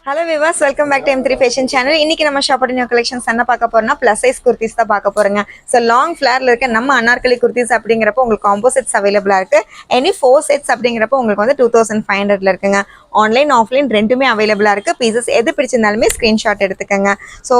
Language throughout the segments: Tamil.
Hello viewers, welcome back to M3 Fashion Channel. இன்னைக்கு நம்ம ஷாப்போட நியூ கலெக்ஷன்ஸ் என்ன பார்க்க போறோம்னா ப்ளஸ் சைஸ் குர்த்திஸ் தான் பார்க்க போறோங்க. ஸோ லாங் ஃபிளேர்ல இருக்க நம்ம அனார்கலி குர்த்திஸ் அப்படிங்கிறப்போ உங்களுக்கு காம்போ செட்ஸ் அவைலபிளா இருக்கு. எனி 4 செட்ஸ் அப்படிங்கிறப்போ உங்களுக்கு வந்து 2500ல இருக்குங்க. ஆன்லைன் ஆஃப்லைன் ரெண்டுமே அவைலபிளா இருக்கு. பீசஸ் எது பிடிச்சிருந்தாலுமே ஸ்கிரீன்ஷாட் எடுத்துக்கங்க. ஸோ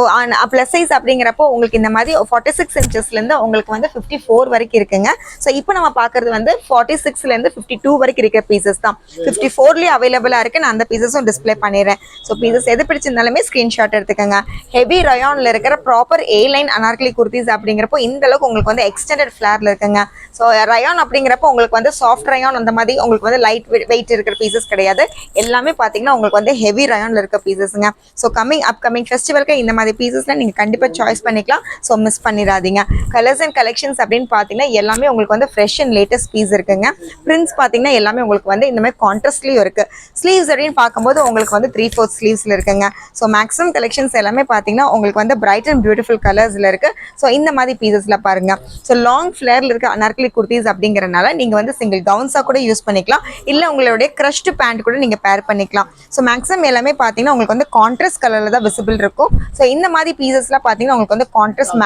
ப்ளஸ் சைஸ் அப்படிங்கிறப்போ உங்களுக்கு இந்த மாதிரி 46 இன்ச்சஸ்லேருந்து உங்களுக்கு வந்து 54 வரைக்கும் இருக்குங்க. ஸோ இப்போ நம்ம பார்க்கறது வந்து 46லேருந்து 52 வரைக்கும் இருக்கிற பீசஸ் தான். 54லேயே அவைலபிளா இருக்கு. நான் அந்த பீசஸும் டிஸ்பிளே பண்ணிடுறேன். ஸோ பீசஸ் எது பிடிச்சிருந்தாலுமே ஸ்கிரீன்ஷாட் எடுத்துக்கங்க. ஹெவி ரயான்ல இருக்கிற ப்ராப்பர் ஏ லைன் அனார்கலி குர்த்திஸ் அப்படிங்கிறப்போ இந்த அளவுக்கு உங்களுக்கு வந்து எக்ஸ்டெண்டட் ஃபிளேர்ல இருக்குங்க. ஸோ ரயான் அப்படிங்கிறப்போ உங்களுக்கு வந்து சாஃப்ட் ரயான் அந்த மாதிரி உங்களுக்கு வந்து லைட் வெயிட் இருக்கிற பீசஸ் கிடையாது. எல்லாமே பார்த்தீங்கன்னா உங்களுக்கு வந்து ஹெவி ரயான்ல இருக்க பீசஸ்ங்க. ஸோ அப்கமிங் ஃபெஸ்டிவலுக்கு இந்த மாதிரி பீசஸ்ல நீங்க கண்டிப்பாக சாய்ஸ் பண்ணிக்கலாம். ஸோ மிஸ் பண்ணிடாதீங்க. கலர்ஸ் அண்ட் கலெக்ஷன்ஸ் அப்படின்னு பார்த்தீங்கன்னா எல்லாமே உங்களுக்கு வந்து ஃப்ரெஷ் அண்ட் லேட்டஸ்ட் பீஸ் இருக்குங்க. பிரிண்ட்ஸ் பார்த்தீங்கன்னா எல்லாமே உங்களுக்கு வந்து இந்த மாதிரி கான்ட்ராஸ்ட்லயும் இருக்கு. ஸ்லீவ்ஸ் அப்படின்னு பார்க்கும்போது உங்களுக்கு வந்து 3/4 ஸ்லீவ்ஸ்ல இருக்குங்க. ஸோ மேக்ஸிமம் கலெக்ஷன்ஸ் எல்லாமே பார்த்தீங்கன்னா உங்களுக்கு வந்து பிரைட் அண்ட் பியூட்டிஃபுல் கலர்ஸ்ல இருக்கு. ஸோ இந்த மாதிரி பீசஸ்ல பாருங்க. ஸோ லாங் ஃபிளேர்ல இருக்க அனார்கலி குர்த்திஸ் அப்படிங்கறனால நீங்க வந்து சிங்கிள் கவுன்ஸா கூட யூஸ் பண்ணிக்கலாம். இல்ல உங்களுடைய கிரஷ்ட் பேண்ட் கூட நீங்க பேர் பண்ணிக்கலாம். ஸோ மேக்ஸிமம் எல்லாமே பார்த்தீங்கன்னா உங்களுக்கு வந்து கான்ட்ராஸ்ட் கலர்ல தான் விசிபிள் இருக்கும். ஸோ இந்த மாதிரி பீசஸ்லாம் பார்த்தீங்கன்னா உங்களுக்கு வந்து கான்ட்ராஸ்ட்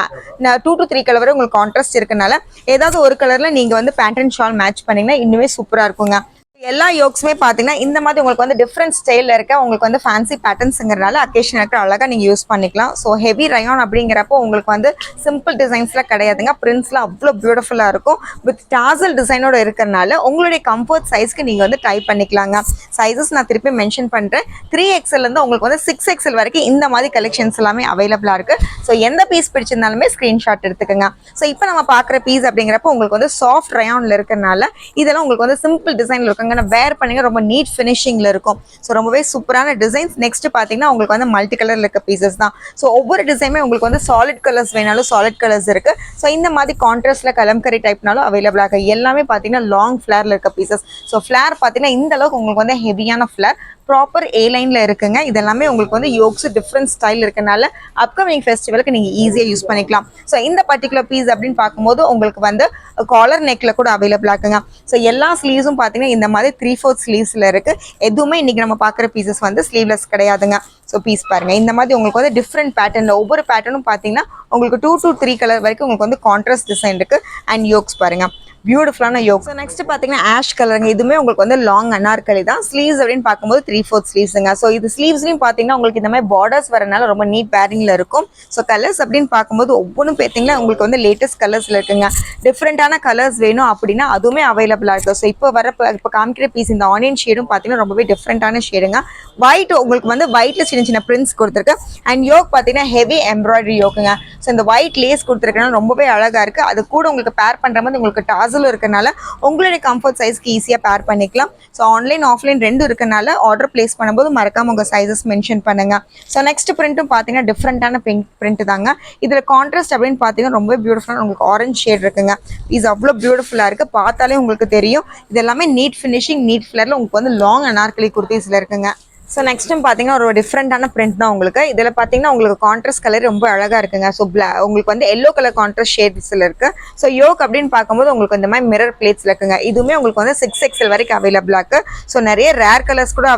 2 to 3 கலர் வரை உங்களுக்கு கான்ட்ராஸ்ட் இருக்கனால ஏதாவது ஒரு கலர்ல நீங்க வந்து பேண்ட் அண்ட் ஷால் மேட்ச் பண்ணீங்கன்னா இன்னுமே சூப்பரா இருக்குங்க. எல்லா யோக்ஸுமே பார்த்தீங்கன்னா இந்த மாதிரி உங்களுக்கு வந்து டிஃப்ரெண்ட் ஸ்டைலில் இருக்க உங்களுக்கு வந்து ஃபேன்சி பேட்டர்ன்ஸுங்கிறனால அக்கேஷனுக்கு அழகாக நீங்கள் யூஸ் பண்ணிக்கலாம். ஸோ ஹெவி ரயான் அப்படிங்கிறப்போ உங்களுக்கு வந்து சிம்பிள் டிசைன்ஸ்லாம் கிடையாதுங்க. பிரிண்ட்ஸ்லாம் அவ்வளோ பியூட்டிஃபுல்லாக இருக்கும். வித் டாசல் டிசைனோட இருக்கிறனால உங்களுடைய கம்ஃபர்ட் சைஸ்க்கு நீங்கள் வந்து ட்ரை பண்ணிக்கலாங்க. சைஸஸ் நான் திருப்பி மென்ஷன் பண்ணுறேன். 3XL உங்களுக்கு வந்து 6XL வரைக்கும் இந்த மாதிரி கலெக்ஷன்ஸ் எல்லாமே அவைலபிளாக இருக்குது. ஸோ எந்த பீஸ் பிடிச்சிருந்தாலுமே ஸ்க்ரீன்ஷாட் எடுத்துக்கோங்க. ஸோ இப்போ நம்ம பார்க்குற பீஸ் அப்படிங்கிறப்போ உங்களுக்கு வந்து சாஃப்ட் ரயானில் இருக்கிறனால இதெல்லாம் உங்களுக்கு வந்து சிம்பிள் டிசைனில் இருக்குங்க. வேர் பண்ணீங்க ரொம்ப நீட் ஃபினிஷிங்ல இருக்கும். ஸோ ரொம்பவே சூப்பரான டிசைன்ஸ். நெக்ஸ்ட் பார்த்தீங்கன்னா உங்களுக்கு வந்து மல்டி கலர்ல இருக்க பீசஸ் தான். ஸோ ஒவ்வொரு டிசைனுமே உங்களுக்கு வந்து சாலிட் கலர்ஸ் வேணாலும் சாலிட் கலர்ஸ் இருக்கு. ஸோ இந்த மாதிரி கான்ட்ராஸ்ட்ல கலம்கரி டைப்னாலும் அவைலபிளா இருக்கு. எல்லாமே பார்த்தீங்கன்னா லாங் ஃபிளேர்ல இருக்க பீசஸ். ஸோ ஃபிளேர் பார்த்தீங்கன்னா இந்த அளவுக்கு உங்களுக்கு வந்து ஹெவியான ஃபிளேர் ப்ராப்பர் ஏ லைன்ல இருக்குங்க. இதெல்லாமே உங்களுக்கு வந்து யோக்ஸ் டிஃப்ரெண்ட் ஸ்டைல் இருக்கனால அப்கமிங் ஃபெஸ்டிவலுக்கு நீங்க ஈஸியாக யூஸ் பண்ணிக்கலாம். ஸோ இந்த பர்டிகுலர் பீஸ் அப்படின்னு பார்க்கும்போது உங்களுக்கு வந்து காலர் நெக்ல கூட அவைலபிளா இருக்குங்க. ஸோ எல்லா ஸ்லீவ்ஸும் பார்த்தீங்கன்னா இந்த மாதிரி 3/4 ஸ்லீவ்ஸ்ல இருக்கு. எதுவுமே இன்னைக்கு நம்ம பார்க்குற பீசஸ் வந்து ஸ்லீவ்லெஸ் கிடையாதுங்க. ஸோ பீஸ் பாருங்க. இந்த மாதிரி உங்களுக்கு வந்து டிஃப்ரெண்ட் பேட்டர்ன்ல ஒவ்வொரு பேட்டர்னும் பார்த்தீங்கன்னா உங்களுக்கு 2 to 3 கலர் வரைக்கும் உங்களுக்கு வந்து கான்ட்ராஸ்ட் டிசைன் இருக்கு. அண்ட் யோக்ஸ் பாருங்க, பியூட்டிஃபுல்லான யோக். ஸோ நெக்ஸ்ட் பார்த்தீங்கன்னா ஆஷ் கலருங்க. இதுவுமே உங்களுக்கு வந்து லாங் அனார்கலி தான். ஸ்லீவ்ஸ் அப்படின்னு பார்க்கும்போது 3/4 ஸ்லீவ்ஸுங்க. ஸோ இது ஸ்லீவ்ஸ்லையும் பார்த்தீங்கன்னா உங்களுக்கு இந்த மாதிரி பார்டர்ஸ் வரனால ரொம்ப நீட் பேரிங்ல இருக்கும். ஸோ கலர்ஸ் அப்படின்னு பார்க்கும்போது ஒவ்வொன்றும் பார்த்தீங்கன்னா உங்களுக்கு வந்து லேட்டஸ்ட் கலர்ஸ்ல இருக்குங்க. டிஃப்ரெண்டான கலர்ஸ் வேணும் அப்படின்னா அதுவுமே அவைலபிளாக இருக்கும். ஸோ இப்போ காமிக்கிற பீஸ் இந்த ஆனியன் ஷேடும் பார்த்தீங்கன்னா ரொம்பவே டிஃப்ரெண்டான ஷேடுங்க. ஒயிட் உங்களுக்கு வந்து ஒயிட்ல சின்ன சின்ன பிரிண்ட்ஸ் கொடுத்துருக்கு. அண்ட் யோக் பார்த்தீங்கன்னா ஹெவி எம்ப்ராய்டரி யோக்குங்க. ஸோ இந்த ஒயிட் லேஸ் கொடுத்துருக்கனால ரொம்பவே அழகா இருக்கு. அது கூட உங்களுக்கு பேர் பண்ற மாதிரி உங்களுக்கு டாசல் இருக்கனால உங்களுடைய கம்ஃபர்ட் சைஸ்க்கு ஈஸியா பேர் பண்ணிக்கலாம். ஸோ ஆன்லைன் ஆஃப்லைன் ரெண்டும் இருக்கனால ஆர்டர் பிளேஸ் பண்ணும்போது மறக்காம உங்க சைஸஸ் மென்ஷன் பண்ணுங்க. ஸோ நெக்ஸ்ட் பிரிண்ட்டும் பார்த்தீங்கன்னா டிஃப்ரெண்டான பிரிண்ட் தாங்க. இதுல கான்ட்ராஸ்ட் அப்படின்னு பார்த்தீங்கன்னா ரொம்ப பியூட்டிஃபுல்லான உங்களுக்கு ஆரஞ்சு ஷேட் இருக்குங்க. இது அவ்வளோ பியூட்டிஃபுல்லா இருக்கு. பார்த்தாலே உங்களுக்கு தெரியும். இது எல்லாமே நீட் ஃபினிஷிங் நீட் ஃபிளர்ல உங்களுக்கு வந்து லாங் அனார்கலி குர்த்திஸ்ல இருக்குங்க. ஸோ நெக்ஸ்ட் டைம் பார்த்தீங்கன்னா ஒரு டிஃப்ரெண்டான பிரிண்ட் தான் உங்களுக்கு. இதில் பார்த்தீங்கன்னா உங்களுக்கு கான்ட்ராஸ்ட் கலர் ரொம்ப அழகாக இருக்குங்க. ஸோ உங்களுக்கு வந்து எல்லோ கலர் கான்ட்ராஸ்ட் ஷேட்ஸில் இருக்கு. ஸோ யோக் அப்படின்னு பார்க்கும்போது உங்களுக்கு இந்த மாதிரி மிரர் பிளேட்ஸ்ல இருக்குங்க. இதுவுமே உங்களுக்கு வந்து 6XL வரைக்கும் அவைலபிளா இருக்கு. ஸோ நிறைய ரேர் கலர்ஸ் கூட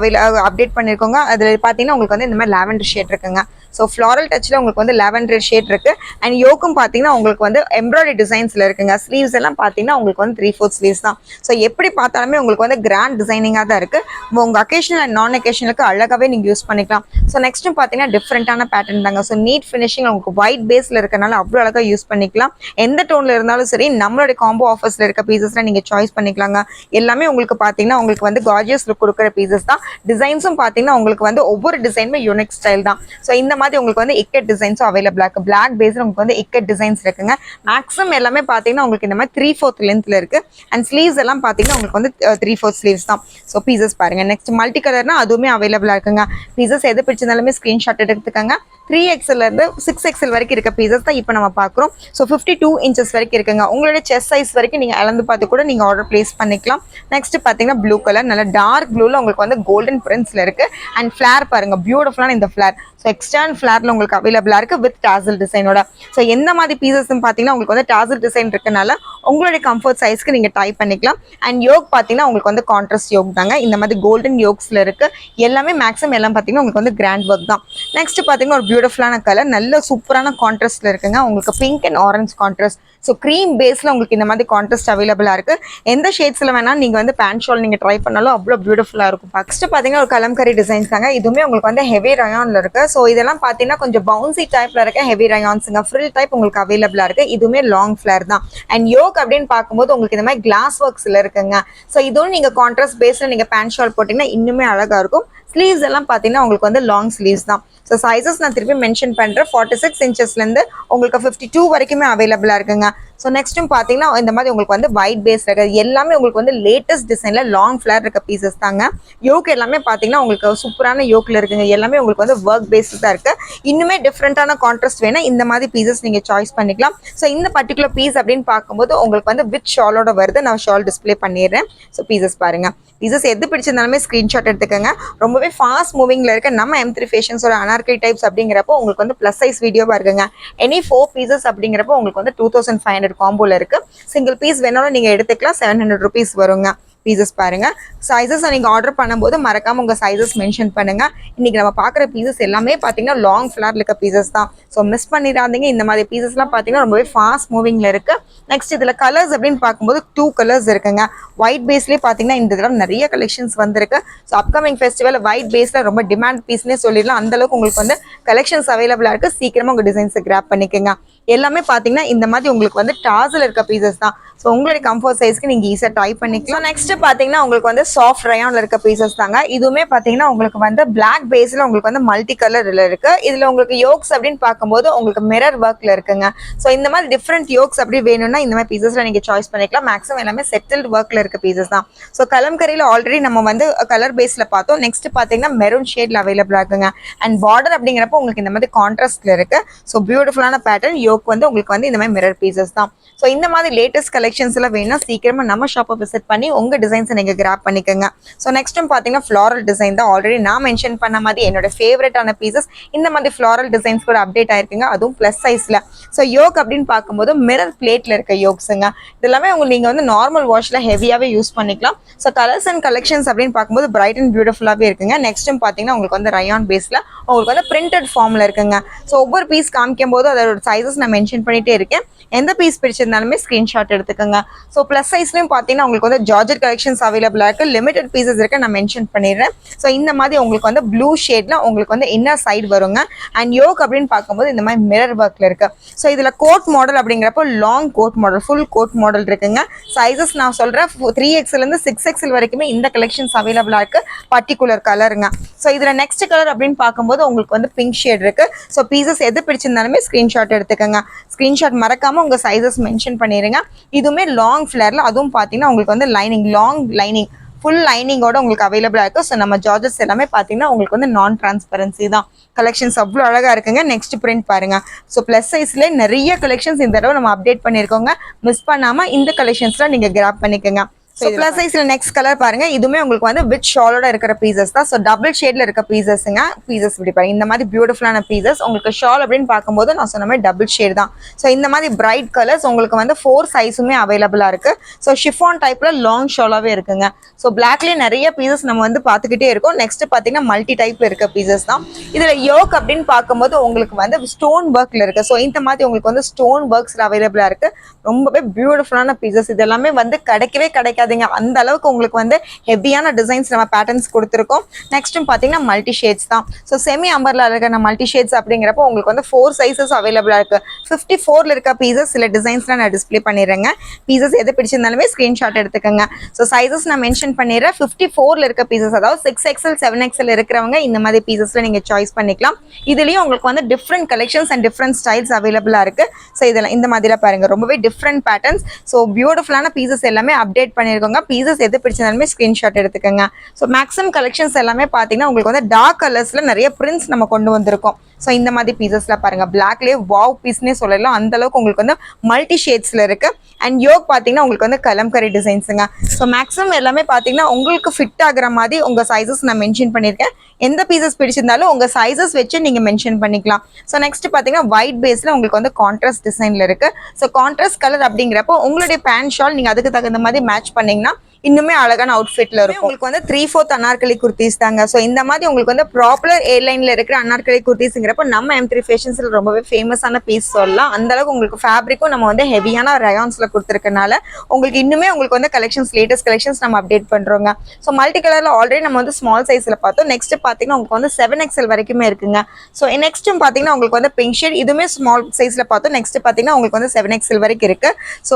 அப்டேட் பண்ணியிருக்கோங்க. அதில் பார்த்தீங்கன்னா உங்களுக்கு வந்து இந்த மாதிரி லாவெண்டர் ஷேட் இருக்குங்க. ஸோ ஃப்ளாரல் டச்சில் உங்களுக்கு வந்து லாவெண்டர் ஷேட் இருக்கு. அண்ட் யோக்கும் பார்த்தீங்கன்னா உங்களுக்கு வந்து எம்ப்ராய்டரி டிசைன்ஸ்ல இருக்குங்க. ஸ்லீவ்ஸ் எல்லாம் பார்த்தீங்கன்னா உங்களுக்கு வந்து 3/4 ஸ்லீவ்ஸ் தான். ஸோ எப்படி பார்த்தாலுமே உங்களுக்கு வந்து கிராண்ட் டிசைனிங்காக தான் இருக்கு. உங்க அக்கேஷனல் அண்ட் நான் அக்கேஷனலுக்கு அழகாவே நீங்க யூஸ் பண்ணிக்கலாம். ஸோ நெக்ஸ்ட் பார்த்தீங்கன்னா டிஃப்ரெண்டான பேட்டர்ன் தாங்க. ஸோ நீட் ஃபினிஷிங் உங்களுக்கு ஒயிட் பேஸ்ல இருக்கனால அவ்வளோ அழகாக யூஸ் பண்ணிக்கலாம். எந்த டோன்ல இருந்தாலும் சரி நம்மளுடைய காம்போ ஆஃபர்ஸ்ல இருக்க பீசஸ்ல நீங்க சாய்ஸ் பண்ணிக்கலாங்க. எல்லாமே உங்களுக்கு பார்த்தீங்கன்னா உங்களுக்கு வந்து கார்ஜியஸ் லுக் கொடுக்குற பீசஸ் தான். டிசைன்ஸும் பார்த்தீங்கன்னா உங்களுக்கு வந்து ஒவ்வொரு டிசைனுமே யூனிக் ஸ்டைல் தான். ஸோ இந்த மாதிரி உங்களுக்கு வந்து இக்கட் டிசைன்ஸும் அவைலபிளா இருக்கு. பிளாக் பேஸ்ல உங்களுக்கு வந்து இக்கட் டிசைன்ஸ் இருக்குங்க. மேக்ஸிமம் எல்லாமே பார்த்தீங்கன்னா உங்களுக்கு இந்த மாதிரி 3/4 லென்த்ல இருக்கு. அண்ட் ஸ்லீவ்ஸ் எல்லாம் பார்த்தீங்கன்னா உங்களுக்கு வந்து 3/4 ஸ்லீவ்ஸ் தான். ஸோ பீசஸ் பாருங்க. நெக்ஸ்ட் மல்டி கலர்னா அதுவுமே அவைலபிளா இருக்குங்க. பீசஸ் எது பிடிச்சிருந்தாலுமே ஸ்கிரீன்ஷாட் எடுத்துக்கங்க. 3XL இருந்து 6XL வரைக்கும் இருக்க பீசஸ் தான் இப்போ நம்ம பார்க்குறோம். ஸோ 52 இன்ச்சஸ் வரைக்கும் இருக்குங்க. உங்களுடைய செஸ்ட் சைஸ் வரைக்கும் நீங்கள் அளந்து பார்த்து கூட நீங்கள் ஆர்டர் பிளேஸ் பண்ணிக்கலாம். நெக்ஸ்ட் பார்த்தீங்கன்னா ப்ளூ கலர் நல்ல டார்க் ப்ளூவில் உங்களுக்கு வந்து கோல்டன் பிரிண்ட்ஸில் இருக்கு. அண்ட் ஃபிளேர் பாருங்க, பியூட்டிஃபுல்லான இந்த ஃபிளேர் ஸோ எக்ஸ்டர்ன் ஃபிளார்ல உங்களுக்கு அவைலபிளா இருக்கு வித் டாசல் டிசைனோட. ஸோ எந்த மாதிரி பீசஸ் பார்த்தீங்கன்னா உங்களுக்கு வந்து டாசல் டிசைன் இருக்கனால உங்களுடைய கம்ஃபர்ட் சைஸ்க்கு நீங்க டைப் பண்ணிக்கலாம். அண்ட் யோக் பார்த்தீங்கன்னா உங்களுக்கு வந்து கான்ட்ராஸ்ட் யோக் தாங்க. இந்த மாதிரி கோல்டன் யோக்ஸ்ல இருக்கு. எல்லாமே மேக்ஸிமம் எல்லாம் பார்த்தீங்கன்னா உங்களுக்கு வந்து கிராண்ட் ஒர்க் தான். நெக்ஸ்ட் பார்த்தீங்கன்னா ஒரு பியூட்டிஃபுல்லான கலர், நல்ல சூப்பரான கான்ட்ராஸ்ட்ல இருக்குங்க. உங்களுக்கு pink and orange contrast. So cream பேஸ்ல உங்களுக்கு இந்த மாதிரி கான்ட்ராஸ்ட் அவைலபிளா இருக்கு. எந்த ஷேட்ஸ்ல வேணா நீங்க வந்து பேண்ட் ஷால் நீங்க ட்ரை பண்ணாலும் அவ்வளோ பியூட்டிஃபுல்லா இருக்கும். நெக்ஸ்ட் பார்த்தீங்கன்னா ஒரு கலம்கரி டிசைன்ஸ் தாங்க. இதுவுமே உங்களுக்கு வந்து ஹெவி ரயான்ல இருக்கு. ஸோ இதெல்லாம் பார்த்தீங்கன்னா கொஞ்சம் பவுன்சி டைப்ல இருக்க ஹெவி ரயான்ஸுங்க. ஃப்ரில் டைப் உங்களுக்கு அவைலபிளா இருக்கு. இதுவுமே லாங் ஃபிளேர் தான். அண்ட் யோக் அப்படின்னு பார்க்கும்போது உங்களுக்கு இந்த மாதிரி கிளாஸ் ஒர்க்ஸ்ல இருக்குங்க. ஸோ இதுவும் நீங்க கான்ட்ராஸ்ட் பேஸ்ல நீங்க பேண்ட் ஷால் போட்டீங்கன்னா இன்னுமே அழகா இருக்கும். ஸ்லீவ்ஸ் எல்லாம் பார்த்தீங்கன்னா உங்களுக்கு வந்து லாங் ஸ்லீவ்ஸ் தான். ஸோ சைஸஸ் நான் திருப்பி மென்ஷன் பண்ணுறேன். 46 இன்ச்சஸ்லேருந்து உங்களுக்கு 52 வரைக்குமே அவைலபிளாக இருக்குங்க. ஸோ நெக்ஸ்ட்டும் பார்த்தீங்கன்னா இந்த மாதிரி உங்களுக்கு வந்து ஒயிட் பேஸ் இருக்குது. எல்லாமே உங்களுக்கு வந்து லேட்டஸ்ட் டிசைனில் லாங் ஃபிளேர் இருக்க பீசஸ் தாங்க. யோக் எல்லாமே பார்த்தீங்கன்னா உங்களுக்கு சூப்பரான யோக்கில் இருக்குங்க. எல்லாமே உங்களுக்கு வந்து ஒர்க் பேஸஸ் தான் இருக்குது. இன்னுமே டிஃப்ரெண்ட்டான கான்ட்ராஸ்ட் வேணா இந்த மாதிரி பீசஸ் நீங்கள் சாய்ஸ் பண்ணிக்கலாம். ஸோ இந்த பர்டிகுலர் பீஸ் அப்படின்னு பார்க்கும்போது உங்களுக்கு வந்து வித் ஷாலோட வருது. நான் ஷால் டிஸ்பிளே பண்ணிடுறேன். ஸோ பீசஸ் பாருங்கள். பீசஸ் எது பிடிச்சிருந்தாலுமே ஸ்க்ரீன்ஷாட் எடுத்துக்கோங்க. ரொம்பவே ஃபாஸ்ட் மூவிங்கில் இருக்க நம்ம M3 ஃபேஷன்ஸோட அனார்கலி டைப்ஸ் அப்படிங்கிறப்போ உங்களுக்கு வந்து ப்ளஸ் சைஸ் வீடியோவாக இருக்குங்க. எனி 4 பீசஸ் அப்படிங்கிறப்போ உங்களுக்கு வந்து 2500 காம்போல இருக்கு. சிங்கிள் பீஸ் வேணாலும் நீங்கள் எடுத்துக்கலாம். 700 rupees வருங்க. பீசஸ் பாருங்க. சைஸஸ் நீங்கள் ஆர்டர் பண்ணும்போது மறக்காம உங்கள் சைஸஸ் மென்ஷன் பண்ணுங்க. இன்னைக்கு நம்ம பார்க்குற பீசஸ் எல்லாமே பார்த்தீங்கன்னா லாங் ஃபிளார்ல இருக்க பீசஸ் தான். ஸோ மிஸ் பண்ணிடாதீங்க. இந்த மாதிரி பீசஸ்லாம் பார்த்தீங்கன்னா ரொம்பவே ஃபாஸ்ட் மூவிங்ல இருக்கு. நெக்ஸ்ட் இதில் கலர்ஸ் அப்படின்னு பார்க்கும்போது 2 கலர்ஸ் இருக்குங்க. ஒயிட் பேஸ்லேயே பார்த்தீங்கன்னா இந்த தடவை நிறைய கலெக்ஷன்ஸ் வந்திருக்கு. ஸோ அப்கமிங் ஃபெஸ்டிவல் ஒயிட் பேஸில் ரொம்ப டிமாண்ட் பீஸ்னே சொல்லிடலாம். அந்த அளவுக்கு உங்களுக்கு வந்து கலெக்ஷன்ஸ் அவைலபிளாக இருக்கு. சீக்கிரமாக உங்கள் டிசைன்ஸை கிராப் பண்ணிக்கோங்க. எல்லாமே பார்த்தீங்கன்னா இந்த மாதிரி உங்களுக்கு வந்து டாஸில் இருக்க பீசஸ் தான். ஸோ உங்களுடைய கம்ஃபர்ட் சைஸ்க்கு நீங்கள் ஈஸியாக ட்ரை பண்ணிக்கலாம். நெக்ஸ்ட் பார்த்தீங்கன்னா உங்களுக்கு வந்து சாஃப்ட் ரயான்ல இருக்க பீசஸ் தாங்க. இதுவுமே பார்த்தீங்கன்னா உங்களுக்கு வந்து பிளாக் பேஸில் உங்களுக்கு வந்து மல்டி கலர்ல இருக்கு. இதில் உங்களுக்கு யோக்ஸ் அப்படின்னு பார்க்கும்போது உங்களுக்கு மிரர் ஒர்க்ல இருக்குங்க. ஸோ இந்த மாதிரி டிஃப்ரெண்ட் யோக்ஸ் அப்படி வேணும்னா இந்த மாதிரி பீசஸ்ல நீங்கள் சாய்ஸ் பண்ணிக்கலாம். மேக்ஸிமம் எல்லாமே செட்டில்டு ஒர்க்ல இருக்க பீசஸ் தான். ஸோ கலம்கரியில் ஆல்ரெடி நம்ம வந்து கலர் பேஸில் பார்த்தோம். நெக்ஸ்ட் பார்த்தீங்கன்னா மெரூன் ஷேட்ல அவைலபிளாக இருக்குங்க. அண்ட் பார்டர் அப்படிங்கிறப்போ உங்களுக்கு இந்த மாதிரி கான்ட்ராஸ்ட்ல இருக்கு. ஸோ பியூட்டிஃபுல்லான பேட்டர்ன். யோக் வந்து உங்களுக்கு வந்து இந்த மாதிரி மிரர் பீசஸ் தான். ஸோ இந்த மாதிரி லேட்டஸ்ட் கலெக்ஷன்ஸ் எல்லாம் வேணும்னா சீக்கிரமா நம்ம ஷாப்பை விசிட் பண்ணி உங்க டிசைன்ஸை நீங்க கிராப் பண்ணிக்கோங்க. ஸோ நெக்ஸ்ட்டும் பார்த்தீங்கன்னா ஃப்ளாரல் டிசைன் தான். ஆல்ரெடி நான் மென்ஷன் பண்ண மாதிரி என்னோட ஃபேவரட்டான பீசஸ் இந்த மாதிரி ஃப்ளாரல் டிசைன்ஸ் கூட அப்டேட் ஆயிருக்குங்க. அதுவும் பிளஸ் சைஸ்ல. ஸோ யோக் அப்படின்னு பார்க்கும்போது மிரர் பிளேட்ல இருக்க யோக்ஸுங்க. இது எல்லாமே உங்களுக்கு நீங்க வந்து நார்மல் வாஷ்ல ஹெவியாவே யூஸ் பண்ணிக்கலாம். ஸோ கலர்ஸ் அண்ட் கலெக்ஷன்ஸ் அப்படின்னு பார்க்கும்போது பிரைட் அண்ட் பியூட்டிஃபுல்லாவே இருக்குங்க. நெக்ஸ்ட்டும் பார்த்தீங்கன்னா உங்களுக்கு வந்து ரயான் பேஸ்ல உங்களுக்கு வந்து பிரிண்டட் ஃபார்ம்ல இருக்குங்க. ஸோ ஒவ்வொரு பீஸ் காமிக்கும் போது அதோட சைஸஸ் நான் மென்ஷன் பண்ணிட்டே இருக்கேன். எந்த பீஸ் பிடிச்சிருந்தாலுமே ஸ்கிரீன்ஷாட் எடுத்துக்கோங்க. ஸோ ப்ளஸ் சைஸ்லையும் பார்த்தீங்கன்னா உங்களுக்கு வந்து ஜார்ஜெட் கலெக்ஷன்ஸ் அவைலபிளாக இருக்குது. லிமிடெட் பீசஸ் இருக்கு, நான் மென்ஷன் பண்ணிடுறேன். ஸோ இந்த மாதிரி உங்களுக்கு வந்து ப்ளூ ஷேட்ல உங்களுக்கு வந்து இன்னர் சைடு வருங்க. அண்ட் யோக் அப்படின்னு பார்க்கும்போது இந்த மாதிரி மிரர் ஒர்க்ல இருக்கு. ஸோ இதில் கோட் மாடல் அப்படிங்கிறப்போ long coat model, full code model இருக்குங்க. சைஸஸ் நான் சொல்கிறேன் 3XL 6XL வரைக்குமே இந்த கலெக்ஷன்ஸ் அவைலபிளாக இருக்கு. பர்டிகுலர் கலருங்க. ஸோ இதில் நெக்ஸ்ட் கலர் அப்படின்னு பார்க்கும்போது உங்களுக்கு வந்து பிங்க் ஷேட் இருக்கு. ஸோ பீசஸ் எது பிடிச்சிருந்தாலுமே ஸ்க்ரீன்ஷாட் எடுத்துக்கோங்க. ஸ்க்ரீன்ஷாட் மறக்காம உங்க சைஸஸ் மென்ஷன் பண்ணிருங்க. இதுவுமே லாங் ஃபிளேர்ல, அதுவும் பார்த்தீங்கன்னா உங்களுக்கு வந்து லைனிங், லாங் லைனிங், ஃபுல் லைனிங்கோட உங்களுக்கு அவைலபிளா இருக்கு. ஸோ நம்ம ஜார்ஜஸ் எல்லாமே பார்த்தீங்கன்னா உங்களுக்கு வந்து நான் டிரான்ஸ்பரன்சி தான். கலெக்ஷன்ஸ் அவ்வளோ அழகா இருக்குங்க. நெக்ஸ்ட் பிரிண்ட் பாருங்க. ஸோ பிளஸ் சைஸ்ல நிறைய கலெக்ஷன்ஸ் இந்த தடவை நம்ம அப்டேட் பண்ணியிருக்கோங்க. மிஸ் பண்ணாம இந்த கலெக்ஷன்ஸ்லாம் நீங்க கிராப் பண்ணிக்கோங்க. ஸோ பிளஸ் சைஸ்ல நெக்ஸ்ட் கலர் பாருங்க. இதுவுமே உங்களுக்கு வந்து வித் ஷாலோட இருக்கிற பீசஸ் தான். ஸோ டபுள் ஷேட்ல இருக்க பீசஸ்ங்க. பீசஸ் இப்படி பாருங்க. இந்த மாதிரி பியூட்டிஃபுல்லான பீசஸ். உங்களுக்கு ஷால் அப்படின்னு பார்க்கும்போது நான் சொன்ன மாதிரி டபுள் ஷேட் தான். ஸோ இந்த மாதிரி பிரைட் கலர்ஸ் உங்களுக்கு வந்து 4 சைஸுமே அவைலபிளா இருக்கு. ஸோ ஷிஃபான் டைப்ல லாங் ஷாலாவே இருக்குங்க. ஸோ பிளாக்லயே நிறைய பீசஸ் நம்ம வந்து பார்த்துக்கிட்டே இருக்கோம். நெக்ஸ்ட் பார்த்தீங்கன்னா மல்டி டைப்ல இருக்க பீசஸ் தான். இதுல யோக் அப்படின்னு பார்க்கும்போது உங்களுக்கு வந்து ஸ்டோன் ஒர்க்ல இருக்கு. ஸோ இந்த மாதிரி உங்களுக்கு வந்து ஸ்டோன் ஒர்க்ஸ் அவைலபிளா இருக்கு. ரொம்பவே பியூட்டிஃபுல்லான பீசஸ். இது எல்லாமே வந்து கிடைக்கவே கிடைக்காது. அந்த அளவுக்கு உங்களுக்கு வந்து ஹெவியான டிசைன்ஸ் நம்ம பேட்டர்ன்ஸ் கொடுத்துருக்கோம். நெக்ஸ்ட்டும் பார்த்தீங்கன்னா மல்டி ஷேட்ஸ் தான். ஸோ செமி அம்பர்ல இருக்கிற மல்டி ஷேட்ஸ் அப்படிங்கிறப்போ உங்களுக்கு வந்து 4 சைஸஸ் அவைலபிளா இருக்கு. 54ல இருக்க பீசஸ் சில டிசைன்ஸ்லாம் நான் டிஸ்பிளே பண்ணிடுறேங்க. பீசஸ் எது பிடிச்சிருந்தாலுமே ஸ்கிரீன்ஷாட் எடுத்துக்கோங்க. ஸோ சைஸஸ் நான் மென்ஷன் பண்ணிடுறேன். 54ல இருக்க பீசஸ், அதாவது 6XL 7XL இருக்கிறவங்க இந்த மாதிரி பீசஸ்ல நீங்க சாய்ஸ் பண்ணிக்கலாம். இதுலயும் உங்களுக்கு வந்து different collections and different styles அவைலபிளா இருக்கு. ஸோ இதெல்லாம் இந்த மாதிரிலாம் பாருங்க. ரொம்பவே டிஃப்ரெண்ட் பேட்டர்ன்ஸ். ஸோ பியூட்டிஃபுல்லான பீசஸ் எல்லாமே அப்டேட் பண்ணியிருக்கோங்க. பீசஸ் எது பிடிச்சிருந்தாலுமே ஸ்கிரீன்ஷாட் எடுத்துக்கோங்க. ஸோ மேக்ஸிமம் கலெக்ஷன்ஸ் எல்லாமே பார்த்தீங்கன்னா உங்களுக்கு வந்து டார்க் கலர்ஸ்ல நிறைய பிரிண்ட்ஸ் நம்ம கொண்டு வந்திருக்கோம். ஸோ இந்த மாதிரி பீசஸ்லாம் பாருங்க, பிளாக்லேயே வாவ் பீஸ்னே சொல்லலாம், அந்த அளவுக்கு உங்களுக்கு வந்து மல்டி ஷேட்ஸ்ல இருக்கு. அண்ட் யோக் பார்த்தீங்கன்னா உங்களுக்கு வந்து கலம்கரி டிசைன்ஸுங்க. ஸோ மேக்ஸிமம் எல்லாமே பார்த்தீங்கன்னா உங்களுக்கு ஃபிட் ஆகுற மாதிரி உங்கள் சைஸஸ் நான் மென்ஷன் பண்ணியிருக்கேன். எந்த பீசஸ் பிடிச்சிருந்தாலும் உங்கள் சைஸஸ் வச்சு நீங்கள் மென்ஷன் பண்ணிக்கலாம். ஸோ நெக்ஸ்ட் பார்த்தீங்கன்னா ஒயிட் பேஸில் உங்களுக்கு வந்து கான்ட்ராஸ்ட் டிசைனில் இருக்குது. ஸோ கான்ட்ராஸ்ட் கலர் அப்படிங்கிறப்போ உங்களுடைய பேண்ட் ஷால் நீங்கள் அதுக்கு தகுந்த மாதிரி மேட்ச் பண்ணிங்கன்னா இன்னுமே அழகான அவுட்ஃபிட்ல இருக்கும். உங்களுக்கு வந்து 3/4 அனார்கலி குர்த்திஸ் தாங்க. ஸோ இந்த மாதிரி உங்களுக்கு வந்து ப்ராப்பர் ஏர்லைன்ல இருக்கிற அனார்கலி குர்த்திஸ்ங்கிறப்ப நம்ம M3 ஃபேஷன்ஸ்ல ரொம்பவே ஃபேமஸான பீஸ் சொல்லலாம். அந்த அளவுக்கு உங்களுக்கு ஃபேப்ரிக்கும் நம்ம வந்து ஹெவியான ரயான்ஸ்ல கொடுத்துருக்கனால உங்களுக்கு இன்னுமே உங்களுக்கு வந்து கலெக்ஷன்ஸ், லேட்டஸ்ட் கலெக்ஷன்ஸ் நம்ம அப்டேட் பண்றோங்க. ஸோ மல்டி கலர்ல ஆல்ரெடி நம்ம வந்து ஸ்மால் சைஸ்ல பார்த்தோம். நெக்ஸ்ட் பார்த்தீங்கன்னா உங்களுக்கு வந்து 7XL வரைக்குமே இருக்குங்க. ஸோ நெக்ஸ்ட்டும் பார்த்தீங்கன்னா உங்களுக்கு வந்து பிங்க் ஷேட், இதுவுமே ஸ்மால் சைஸ்ல பார்த்தோம். நெக்ஸ்ட் பார்த்தீங்கன்னா உங்களுக்கு வந்து 7XL வரைக்கும் இருக்கு. ஸோ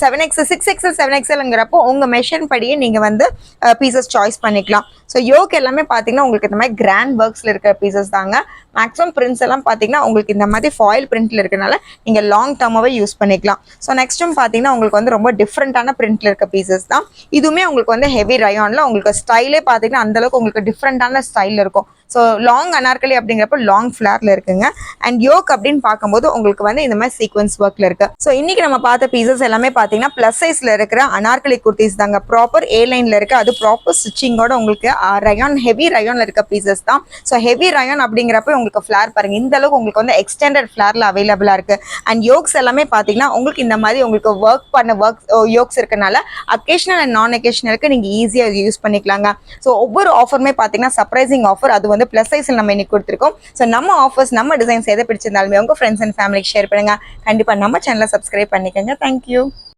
7XL, 6XL, 7XLங்கிறப்போ உங்க மெஷர் படியே நீங்க வந்து பீசஸ் சாய்ஸ் பண்ணிக்கலாம். ஸோ யோக் எல்லாமே பார்த்தீங்கன்னா உங்களுக்கு இந்த மாதிரி கிராண்ட் ஒர்க்ஸ்ல இருக்கிற பீசஸ் தாங்க. மேக்ஸிமம் பிரிண்ட்ஸ் எல்லாம் பார்த்தீங்கன்னா உங்களுக்கு இந்த மாதிரி ஃபாயில் பிரிண்ட்ல இருக்கனால நீங்க லாங் டர்மாவே யூஸ் பண்ணிக்கலாம். ஸோ நெக்ஸ்ட்டும் பார்த்தீங்கன்னா உங்களுக்கு வந்து ரொம்ப டிஃப்ரெண்டான பிரிண்ட்ல இருக்க பீசஸ் தான். இதுவுமே உங்களுக்கு வந்து ஹெவி ரயான்ல உங்களுக்கு ஸ்டைலே பார்த்தீங்கன்னா அந்த அளவுக்கு உங்களுக்கு டிஃப்ரெண்டான ஸ்டைல் இருக்கும். ஸோ லாங் அனார்கலி அப்படிங்கிறப்ப லாங் ஃபிளார்ல இருக்குங்க. அண்ட் யோக் அப்படின்னு பார்க்கும்போது உங்களுக்கு வந்து இந்த மாதிரி சீக்வன்ஸ் ஒர்க்ல இருக்கு. ஸோ இன்னைக்கு நம்ம பார்த்த பீசஸ் எல்லாமே பார்த்தீங்கன்னா பிளஸ் சைஸ்ல இருக்கிற அனார்கலி குர்த்திஸ் தாங்க. ப்ராப்பர் ஏ லைன்ல இருக்கு, அது ப்ராப்பர் ஸ்டிச்சிங்கோட உங்களுக்கு ரயான், ஹெவி ரயான்ல இருக்க பீசஸ் தான். ஸோ ஹெவி ரயான் அப்படிங்கிறப்ப உங்களுக்கு ஃபிளார் பாருங்க, இந்த அளவுக்கு உங்களுக்கு வந்து எக்ஸ்டெண்டட் ஃபிளார்ல அவைலபிளா இருக்கு. அண்ட் யோக்ஸ் எல்லாமே பார்த்தீங்கன்னா உங்களுக்கு இந்த மாதிரி உங்களுக்கு ஒர்க் யோக்ஸ் இருக்கனால அக்கேஷனல் அண்ட் நான் அக்கேஷனலுக்கு நீங்க ஈஸியா யூஸ் பண்ணிக்கலாங்க. ஸோ ஒவ்வொரு ஆஃபருமே பார்த்தீங்கன்னா சர்ப்ரைசிங் ஆஃபர், அது வந்து பிளஸ் சைஸ்ல நம்ம இன்னைக்கு கொடுத்துருக்கோம். ஸோ நம்ம ஆஃபர்ஸ், நம்ம டிசைன்ஸ் எதை பிடிச்சிருந்தாலுமே உங்க ஃப்ரெண்ட்ஸ் அண்ட் ஃபேமிலிக்கு ஷேர் பண்ணுங்க. கண்டிப்பா நம்ம சேனலை சப்ஸ்கிரைப் பண்ணிக்கோங்க. தேங்க்யூ.